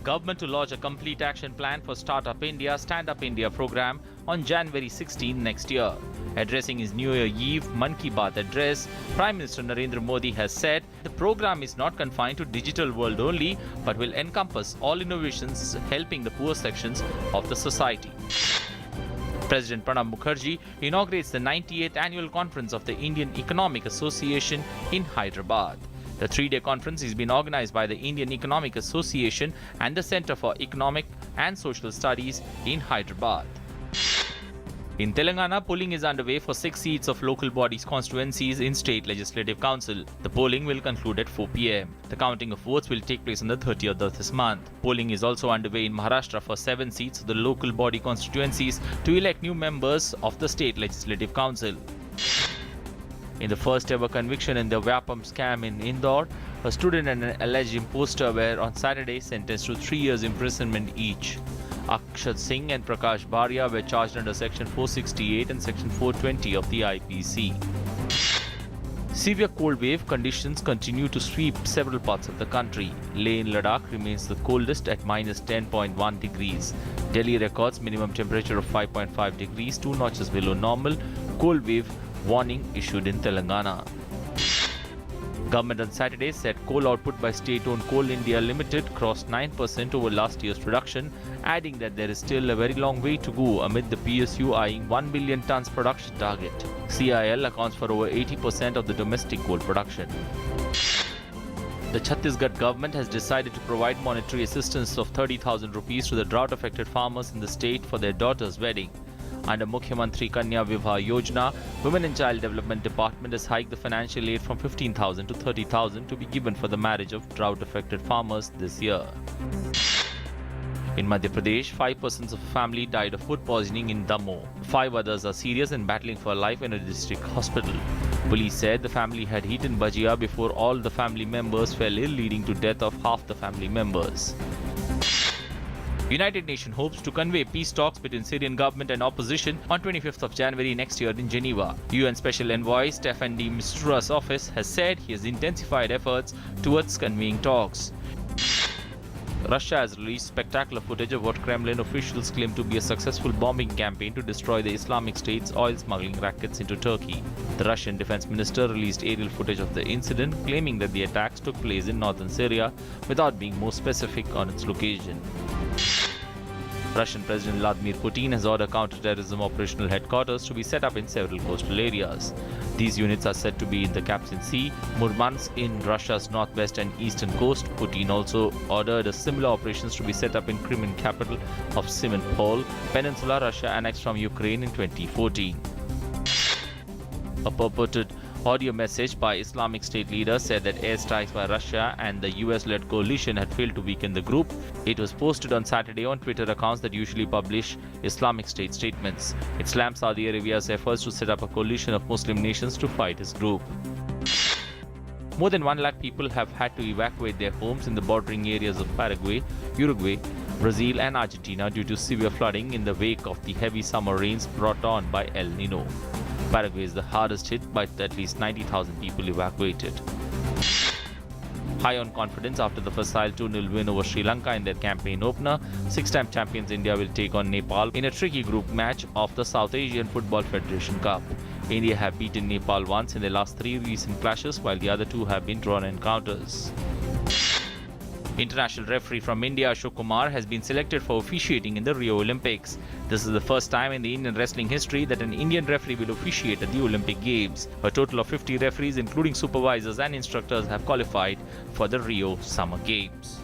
government to launch a complete action plan for Startup India, Stand Up India program on January 16 next year. Addressing his New Year Eve Mann Ki Baat address, Prime Minister Narendra Modi has said the program is not confined to digital world only, but will encompass all innovations helping the poor sections of the society. President Pranab Mukherjee inaugurates the 98th annual conference of the Indian Economic Association in Hyderabad. The three-day conference is being organized by the Indian Economic Association and the Center for Economic and Social Studies in Hyderabad. In Telangana, polling is underway for 6 seats of local bodies constituencies in State Legislative Council. The polling will conclude at 4 p.m. The counting of votes will take place on the 30th of this month. Polling is also underway in Maharashtra for 7 seats of the local body constituencies to elect new members of the State Legislative Council. In the first ever conviction in the Vyapam scam in Indore, a student and an alleged imposter were on Saturday sentenced to 3 years imprisonment each. Akshat Singh and Prakash Bharia were charged under Section 468 and Section 420 of the IPC. Severe cold wave conditions continue to sweep several parts of the country. Leh in Ladakh remains the coldest at minus 10.1 degrees. Delhi records minimum temperature of 5.5 degrees, 2 notches below normal. Cold wave warning issued in Telangana. Government on Saturday said coal output by state-owned Coal India Limited crossed 9% over last year's production, adding that there is still a very long way to go amid the PSU eyeing 1 billion tons production target. CIL accounts for over 80% of the domestic coal production. The Chhattisgarh government has decided to provide monetary assistance of 30,000 rupees to the drought-affected farmers in the state for their daughter's wedding. Under Mukhyamantri Kanya Vivah Yojana, Women and Child Development Department has hiked the financial aid from 15,000 to 30,000 to be given for the marriage of drought-affected farmers this year. In Madhya Pradesh, 5 persons of a family died of food poisoning in Damoh. 5 others are serious and battling for life in a district hospital. Police said the family had eaten bhajia before all the family members fell ill, leading to death of half the family members. United Nations hopes to convey peace talks between Syrian government and opposition on 25th of January next year in Geneva. UN Special Envoy Staffan de Mistura's office has said he has intensified efforts towards convening talks. Russia has released spectacular footage of what Kremlin officials claim to be a successful bombing campaign to destroy the Islamic State's oil smuggling rackets into Turkey. The Russian defense minister released aerial footage of the incident, claiming that the attacks took place in northern Syria without being more specific on its location. Russian President Vladimir Putin has ordered counter-terrorism operational headquarters to be set up in several coastal areas. These units are said to be in the Caspian Sea, Murmansk in Russia's northwest and eastern coast. Putin also ordered similar operations to be set up in Crimean capital of Simferopol, Peninsula, Russia annexed from Ukraine in 2014. A purported audio message by Islamic State leaders said that airstrikes by Russia and the US-led coalition had failed to weaken the group. It was posted on Saturday on Twitter accounts that usually publish Islamic State statements. It slammed Saudi Arabia's efforts to set up a coalition of Muslim nations to fight his group. More than 1 lakh people have had to evacuate their homes in the bordering areas of Paraguay, Uruguay, Brazil and Argentina due to severe flooding in the wake of the heavy summer rains brought on by El Nino. Paraguay is the hardest hit, but at least 90,000 people evacuated. High on confidence after the facile 2-0 win over Sri Lanka in their campaign opener, 6-time champions India will take on Nepal in a tricky group match of the South Asian Football Federation Cup. India have beaten Nepal once in their last 3 recent clashes, while the other 2 have been drawn encounters. International referee from India Ashok Kumar has been selected for officiating in the Rio Olympics. This is the first time in the Indian wrestling history that an Indian referee will officiate at the Olympic Games. A total of 50 referees, including supervisors and instructors, have qualified for the Rio Summer Games.